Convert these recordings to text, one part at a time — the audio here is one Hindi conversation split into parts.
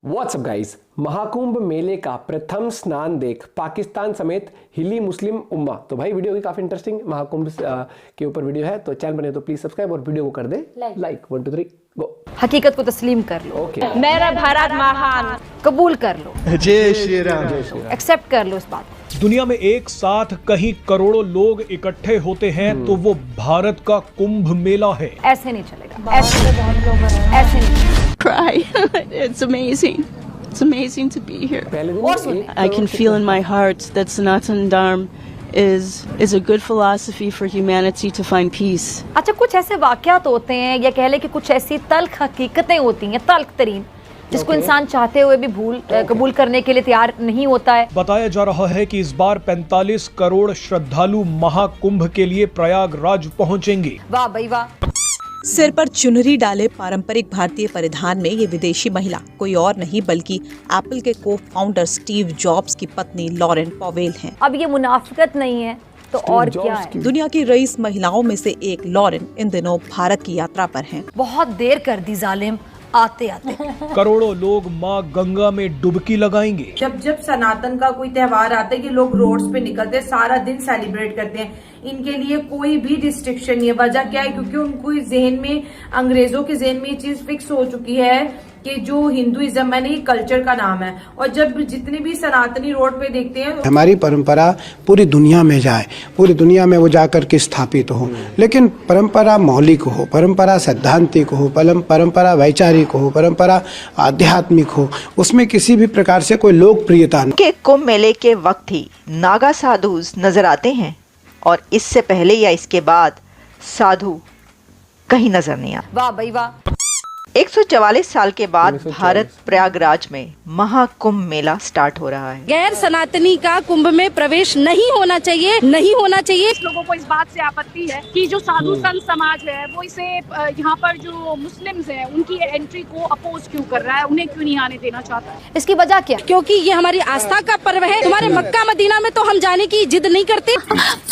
व्हाट्सअप गाइस, महाकुंभ मेले का प्रथम स्नान देख पाकिस्तान समेत हिली मुस्लिम उम्मा। तो भाई वीडियो की काफी इंटरेस्टिंग महाकुंभ के ऊपर वीडियो है, तो चैनल बने तो प्लीज सब्सक्राइब और वीडियो को कर दे लाइक। 1 2 3 गो। हकीकत को तस्लीम कर लो। मेरा भारत महान कबूल कर लो। जय श्री राम। एक्सेप्ट कर लो इस बात। दुनिया में एक साथ कहीं करोड़ों लोग इकट्ठे होते हैं तो वो भारत का कुंभ मेला है। ऐसे नहीं चलेगा, ऐसे नहीं। Cry. It's amazing. It's amazing to be here. I can feel in my heart that Sanatan Dharma is a good philosophy for humanity to find peace. अच्छा, कुछ ऐसे वाक़यात होते हैं या कह ले कि कुछ ऐसी तल्ख हकीकतें होती हैं, तल्ख तरीन, जिसको इंसान चाहते हुए भी कबूल करने के लिए तैयार नहीं होता है। बताया जा रहा है कि इस बार 45 करोड़ श्रद्धालु महाकुंभ के लिए प्रयागराज पहुंचेंगे। वाह भाई वाह। सिर पर चुनरी डाले पारंपरिक भारतीय परिधान में ये विदेशी महिला कोई और नहीं बल्कि एप्पल के को फाउंडर स्टीव जॉब्स की पत्नी लॉरेन पॉवेल हैं। अब ये मुनाफिकत नहीं है तो और क्या है। दुनिया की रईस महिलाओं में से एक लॉरेन इन दिनों भारत की यात्रा पर हैं। बहुत देर कर दी जालिम आते आते। करोड़ों लोग माँ गंगा में डुबकी लगाएंगे। जब सनातन का कोई त्योहार आता है कि लोग रोड्स पे निकलते हैं, सारा दिन सेलिब्रेट करते हैं, इनके लिए कोई भी रिस्ट्रिक्शन नहीं है। वजह क्या है? क्योंकि उनको जहन में, अंग्रेजों के जहन में ये चीज फिक्स हो चुकी है कि जो हिंदुइज्म है ना, ये कल्चर का नाम है। और जब जितने भी सनातनी रोड पे देखते हैं, हमारी परंपरा पूरी दुनिया में जाए, पूरी दुनिया में वो जाकर के स्थापित हो, लेकिन परंपरा मौलिक हो, परंपरा सैद्धांतिक हो, परंपरा वैचारिक हो, परंपरा आध्यात्मिक हो, उसमें किसी भी प्रकार से कोई लोकप्रियता न। के कुंभ मेले के वक्त ही नागा साधु नजर आते हैं और इससे पहले या इसके बाद साधु कहीं नजर नहीं आते। वाह भाई वाह। 144 साल के बाद भारत प्रयागराज में महाकुंभ मेला स्टार्ट हो रहा है। गैर सनातनी का कुंभ में प्रवेश नहीं होना चाहिए, नहीं होना चाहिए। लोगों को इस बात से आपत्ति है कि जो साधु संत समाज है वो इसे यहाँ पर जो मुस्लिम्स हैं उनकी एंट्री को अपोज क्यों कर रहा है, उन्हें क्यों नहीं आने देना चाहता है। इसकी वजह क्या? क्योंकि ये हमारी आस्था का पर्व है। तुम्हारे मक्का मदीना में तो हम जाने की जिद नहीं करते।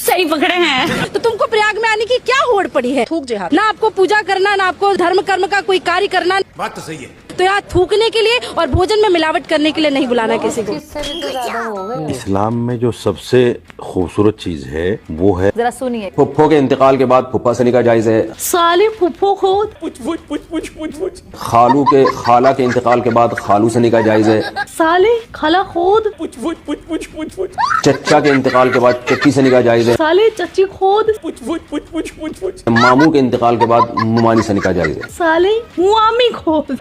सही पकड़े हैं। तो तुमको प्रयाग में आने की क्या होड़ पड़ी है? थूक जिहाद। ना आपको पूजा करना, ना आपको धर्म कर्म का कोई कार्य करना। बात तो सही है। तो यहाँ थूकने के लिए और भोजन में मिलावट करने के लिए नहीं बुलाना किसी को। इस्लाम में जो सबसे खूबसूरत चीज है वो है, जरा सुनिए। फुफ्फो के इंतकाल के बाद फुफ्फा सनी का जायज है। साले फुफ्फो खोद। खालू के खाला के इंतकाल के बाद खालू सनी का जायज है। साले खाला खोद। चच्चा के इंतकाल के बाद चच्ची सनी का जायज है। साले चच्ची खोद। मामू के इंतकाल के बाद मुमानी सनी का जायज है। साले मुआमी खोद।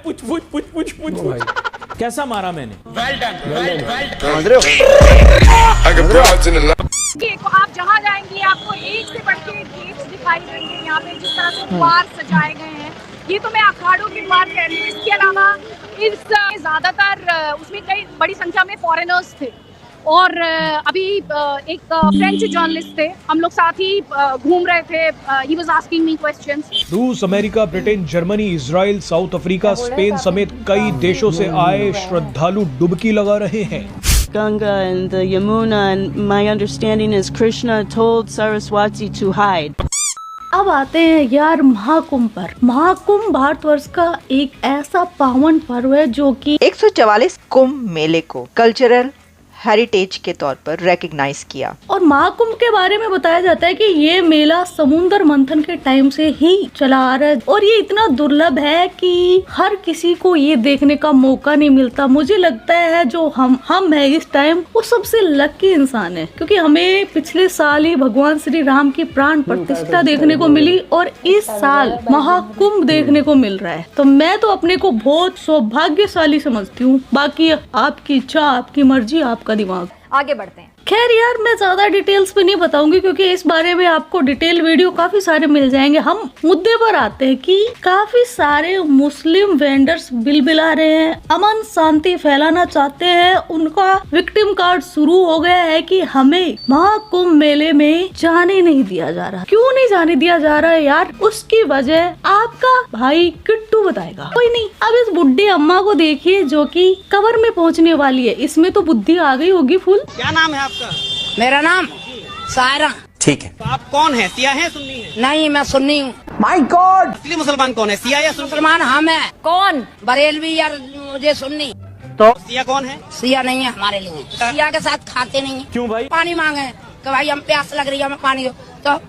कैसा मारा मैंने? आप जहाँ जाएंगे आपको एक से बढ़ के गेट्स दिखाई देंगे। यहाँ पे जिस तरह से द्वार सजाए गए हैं, ये तो मैं अखाड़ों की बात कर रही हूँ। इसके अलावा इस ज्यादातर उसमें कई बड़ी संख्या में फॉरेनर्स थे और अभी एक फ्रेंच जर्नलिस्ट थे, हम लोग साथ ही घूम रहे थे। He was asking me questions. रूस, America, Britain, Germany, Israel, South Africa, Spain समेत कई देशों से आए श्रद्धालु डुबकी लगा रहे हैं। Ganga and the Yamuna, and my understanding is Krishna told Saraswati to hide. अब आते हैं यार महाकुंभ पर। महाकुंभ भारतवर्ष का एक ऐसा पावन पर्व है जो कि 144 कुंभ मेले को कल्चरल हेरिटेज के तौर पर रिकॉग्नाइज किया। और महाकुंभ के बारे में बताया जाता है कि ये मेला समुद्र मंथन के टाइम से ही चला आ रहा है और ये इतना दुर्लभ है कि हर किसी को ये देखने का मौका नहीं मिलता। मुझे लगता है जो हम है इस टाइम वो सबसे लकी इंसान है, क्योंकि हमें पिछले साल ही भगवान श्री राम की प्राण प्रतिष्ठा देखने को मिली और इस साल महाकुंभ देखने को मिल रहा है। तो मैं तो अपने को बहुत सौभाग्यशाली समझती हूँ। बाकी आपकी इच्छा, आपकी मर्जी, आपका दिमाग। आगे बढ़ते हैं। खैर यार, मैं ज्यादा डिटेल्स पे नहीं बताऊंगी क्योंकि इस बारे में आपको डिटेल वीडियो काफी सारे मिल जाएंगे। हम मुद्दे पर आते हैं कि काफी सारे मुस्लिम वेंडर्स बिलबिला रहे हैं, अमन शांति फैलाना चाहते हैं। उनका विक्टिम कार्ड शुरू हो गया है कि हमें महाकुंभ मेले में जाने नहीं दिया जा रहा। क्यों नहीं जाने दिया जा रहा है यार? उसकी वजह आपका भाई किट्टू बताएगा। कोई नहीं, अब इस बुढ़ी अम्मा को देखिए जो कि कबर में पहुँचने वाली है। इसमें तो बुद्धि आ गई होगी फुल। क्या नाम है आपका? मेरा नाम सायरा। ठीक है। तो आप कौन है? सिया है, सुन्नी है? नहीं, मैं सुन्नी हूँ। My God! असली मुसलमान कौन है, सिया या सुन्नी? मुसलमान हम है। कौन? बरेलवी या मुझे सुन्नी? तो सिया कौन है? सिया नहीं है हमारे लिए, सिया के साथ खाते नहीं है। क्यों भाई? पानी मांगे कि भाई हम प्यास लग रही है, हमें पानी दो, तो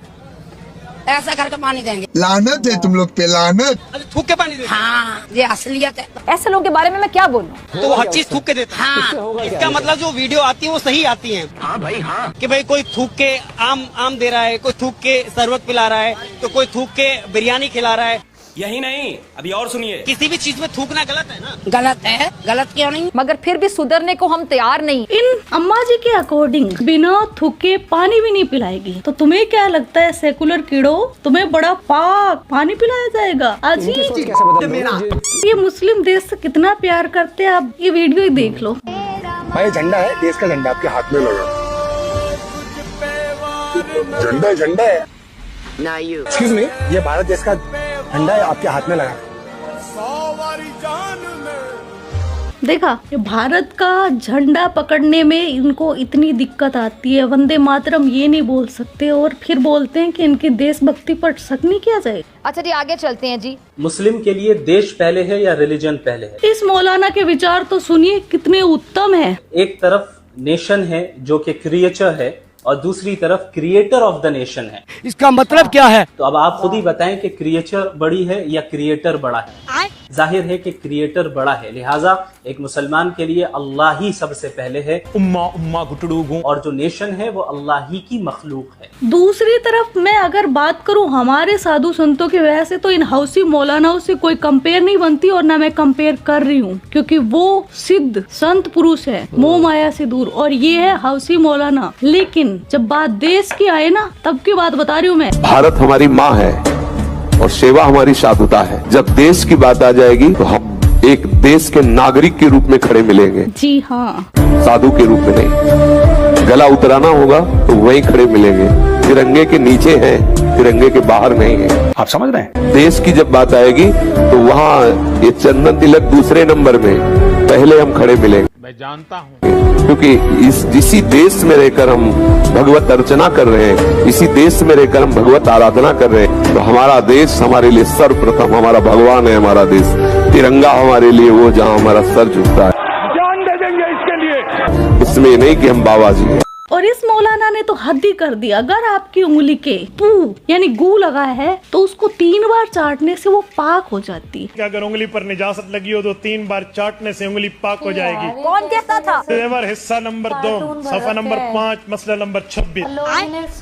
ऐसा करके पानी देंगे। लानत है तुम लोग पे, लानत। अरे थूक के पानी देते? हाँ, ये असलियत है। ऐसे लोगों के बारे में मैं क्या बोलूं? तो वो हर चीज थूक के देते हैं। हाँ, इसका मतलब जो वीडियो आती है वो सही आती है। हाँ भाई हाँ, कि भाई कोई थूक के आम दे रहा है, कोई थूक के शरबत पिला रहा है, तो कोई थूक के बिरयानी खिला रहा है। यही नहीं, अभी और सुनिए, किसी भी चीज में थूकना गलत है ना? गलत है, गलत क्यों नहीं? मगर फिर भी सुधरने को हम तैयार नहीं। इन अम्मा जी के अकॉर्डिंग बिना थूके पानी भी नहीं पिलाएगी, तो तुम्हें क्या लगता है सेकुलर कीड़ो, तुम्हें बड़ा पाक पानी पिलाया जाएगा? अजीब। ये मुस्लिम देश से कितना प्यार करते हैं आप, ये वीडियो ही देख लो। भाई झंडा है, देश का झंडा आपके हाथ में लगा। झंडा है। एक्सक्यूज मी, ये भारत देश का झंडा है, आपके हाथ में लगा। देखा, ये भारत का झंडा पकड़ने में इनको इतनी दिक्कत आती है, वंदे मातरम ये नहीं बोल सकते और फिर बोलते हैं कि इनकी देशभक्ति पर शक नहीं किया जाए। अच्छा जी, आगे चलते हैं जी। मुस्लिम के लिए देश पहले है या रिलीजन पहले है? इस मौलाना के विचार तो सुनिए कितने उत्तम है। एक तरफ नेशन है जो कि क्रिएचर है और दूसरी तरफ क्रिएटर ऑफ द नेशन है। इसका मतलब क्या है? तो अब आप खुद ही बताएं कि क्रिएचर बड़ी है या क्रिएटर बड़ा है। जाहिर है कि क्रिएटर बड़ा है, लिहाजा एक मुसलमान के लिए अल्लाह ही सबसे पहले है। उम्मा उम्मा गुटड़ू गूं। और जो नेशन है वो अल्लाह ही की मखलूक है। दूसरी तरफ मैं अगर बात करूं हमारे साधु संतों की वजह से, तो इन हौसी मौलानाओं से कोई कंपेयर नहीं बनती और ना मैं कंपेयर कर रही हूं, क्योंकि वो सिद्ध संत पुरुष है, मोह माया से दूर, और ये है हौसी मौलाना। लेकिन जब बात देश की आए ना, तब की बात बता रही हूँ मैं। भारत हमारी माँ है और सेवा हमारी साधुता है। जब देश की बात आ जाएगी तो हम एक देश के नागरिक के रूप में खड़े मिलेंगे। जी हाँ, साधु के रूप में नहीं। गला उतराना होगा तो वहीं खड़े मिलेंगे। तिरंगे के नीचे हैं, तिरंगे के बाहर नहीं है। आप समझ रहे हैं? देश की जब बात आएगी तो वहाँ ये चंदन तिलक दूसरे नंबर में, पहले हम खड़े मिलेंगे। मैं जानता हूँ, क्योंकि इसी देश में रहकर हम भगवत अर्चना कर रहे हैं, इसी देश में रहकर हम भगवत आराधना कर रहे हैं। तो हमारा देश हमारे लिए सर्वप्रथम, हमारा भगवान है हमारा देश। तिरंगा हमारे लिए वो जहाँ हमारा सर झुकता है। जान दे देंगे इसके लिए। इसमें नहीं कि हम बाबा जी हैं। और इस मौलाना ने तो हद ही कर दिया। अगर आपकी उंगली के पू यानी गू लगा है तो उसको 3 बार चाटने से वो पाक हो जाती है। अगर उंगली पर निजासत लगी हो तो 3 बार चाटने से उंगली पाक हो जाएगी। कौन कहता था? तेवर हिस्सा नंबर 2 सफा नंबर 5 मसला नंबर 26।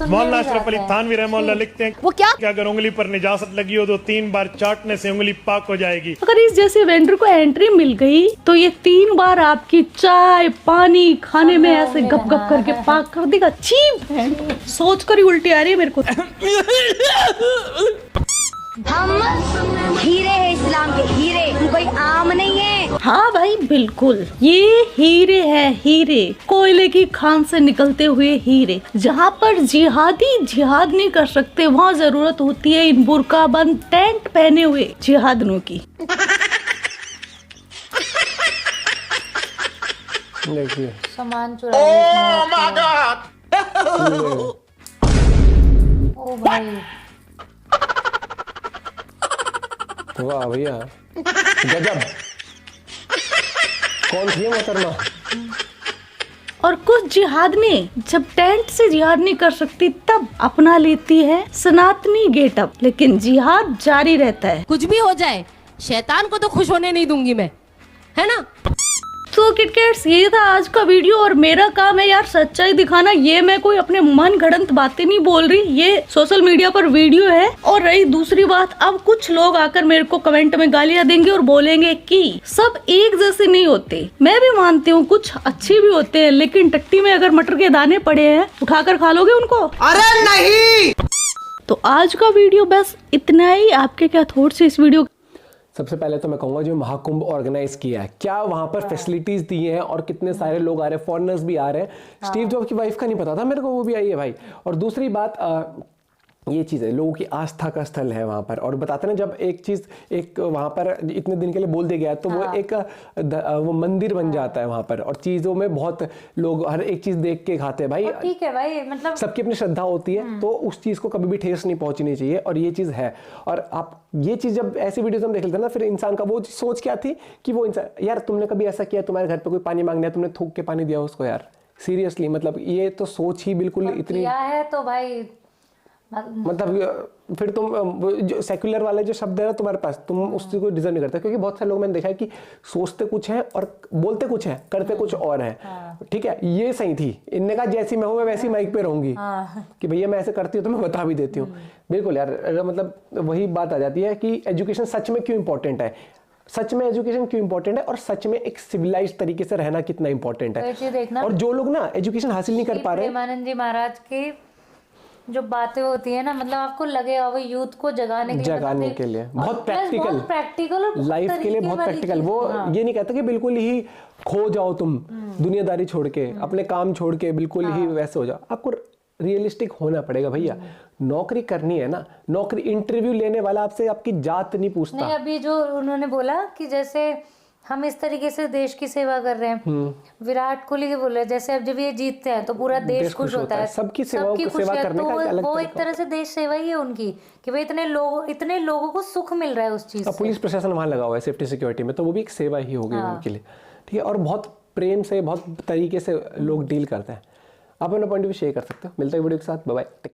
मौलाना अशरफ अली थानवी रहमतुल्लाह लिखते हैं वो क्या? कि अगर उंगली पर निजासत लगी हो तो 3 बार चाटने से उंगली पाक हो जाएगी। अगर इस जैसे वेंडर को एंट्री मिल गई तो ये 3 बार आपकी चाय पानी खाने में ऐसे गप गप करके पाक कर देगा। चीप है, सोच कर ही उल्टी आ रही है मेरे को। हम हीरे हैं, इस्लाम के हीरे, हम कोई आम नहीं है। हाँ भाई बिल्कुल, ये हीरे है, हीरे, कोयले की खान से निकलते हुए हीरे। जहाँ पर जिहादी जिहाद नहीं कर सकते, वहाँ जरूरत होती है इन बुर्का बंद टेंट पहने हुए जिहादनों की। देखिए सामान चुरा। ओ भाई, वाह भैया, गजब। कौन थी मोहतरमा? और कुछ जिहादनी जब टेंट से जिहाद नहीं कर सकती तब अपना लेती है सनातनी गेटअप, लेकिन जिहाद जारी रहता है। कुछ भी हो जाए शैतान को तो खुश होने नहीं दूंगी मैं, है ना? तो किटकैट्स, ये था आज का वीडियो और मेरा काम है यार सच्चाई दिखाना। ये मैं कोई अपने मन गढ़ंत बातें नहीं बोल रही, ये सोशल मीडिया पर वीडियो है। और रही दूसरी बात, अब कुछ लोग आकर मेरे को कमेंट में गालियां देंगे और बोलेंगे कि सब एक जैसे नहीं होते। मैं भी मानती हूँ कुछ अच्छे भी होते हैं, लेकिन टट्टी में अगर मटर के दाने पड़े हैं उठाकर खा लोगे उनको? अरे नहीं। तो आज का वीडियो बस इतना ही। आपके क्या थॉट्स इस वीडियो? सबसे पहले तो मैं कहूँगा जो महाकुंभ ऑर्गेनाइज किया है, क्या वहाँ पर फैसिलिटीज़ दी हैं और कितने सारे लोग आ रहे हैं, फॉरेनर्स भी आ रहे हैं। स्टीव जॉब की वाइफ का नहीं पता था मेरे को, वो भी आई है भाई। और दूसरी बात, ये चीज़ है, लोगों की आस्था का स्थल है वहाँ पर। और बताते हैं ना, जब एक चीज़ एक वहाँ पर इतने दिन के लिए बोल दिया गया तो वो एक वो मंदिर बन जाता है वहाँ पर। और चीज़ों में बहुत लोग हर एक चीज़ देख के खाते हैं भाई, ठीक है भाई, मतलब सबकी अपनी श्रद्धा होती है, तो उस चीज़ को कभी भी ठेस नहीं पहुंचनी चाहिए। और ये चीज़ है। और आप ये चीज़ जब ऐसी वीडियोस हम देख लेते हैं ना, फिर इंसान का वो सोच क्या थी कि वो इंसान, यार तुमने कभी ऐसा किया, तुम्हारे घर पे कोई पानी मांगने आया, तुमने थूक के पानी दिया उसको? यार सीरियसली, मतलब ये तो सोच ही बिल्कुल इतनी किया है तो भाई, मतलब फिर तुम जो सेक्युलर वाले जो शब्द है ना तुम्हारे पास, तुम उस चीज को डिजर्व नहीं करते। क्योंकि बहुत सारे लोग मैंने देखा है कि सोचते कुछ है और बोलते कुछ है, करते कुछ और है। ठीक है, ये सही थी, इनने कहा जैसी मैं हूं मैं वैसी माइक पे रहूंगी, कि भैया मैं ऐसे करती हूँ तो मैं बता भी देती हूँ। बिल्कुल यार, मतलब वही बात आ जाती है कि एजुकेशन सच में क्यों इंपॉर्टेंट है, सच में एजुकेशन क्यों इंपॉर्टेंट है, और सच में एक सिविलाइज्ड तरीके से रहना कितना इंपॉर्टेंट है। और जो लोग ना एजुकेशन हासिल नहीं कर पा रहे, प्रेमानंद जी महाराज की जो बातें होती है ना, मतलब आपको लगेगा वो यूथ को जगाने के लिए बहुत प्रैक्टिकल और लाइफ के लिए बहुत प्रैक्टिकल। वो ये नहीं कहता कि बिल्कुल ही खो जाओ तुम दुनियादारी छोड़ के, अपने काम छोड़ के बिल्कुल ही वैसे हो जाओ। आपको रियलिस्टिक होना पड़ेगा भैया। नौकरी करनी है ना, नौकरी इंटरव्यू लेने वाला आपसे आपकी जात नहीं पूछता। नहीं, अभी जो उन्होंने बोला कि जैसे हम इस तरीके से देश की सेवा कर रहे हैं, विराट कोहली के बोले जैसे अब जब ये जीतते हैं तो पूरा देश खुश होता है, सबकी सेवा करने का अलग वो एक तरह से देश सेवा ही है उनकी, कि भाई इतने लोगों को सुख मिल रहा है उस चीज से। पुलिस प्रशासन वहां लगा हुआ है सेफ्टी सिक्योरिटी में, तो वो भी एक सेवा ही होगी उनके लिए। ठीक है, और बहुत प्रेम से बहुत तरीके से लोग डील करते हैं। आप अपना पॉइंट भी शेयर कर सकते हो। मिलते हैं वीडियो के साथ, बाय बाय।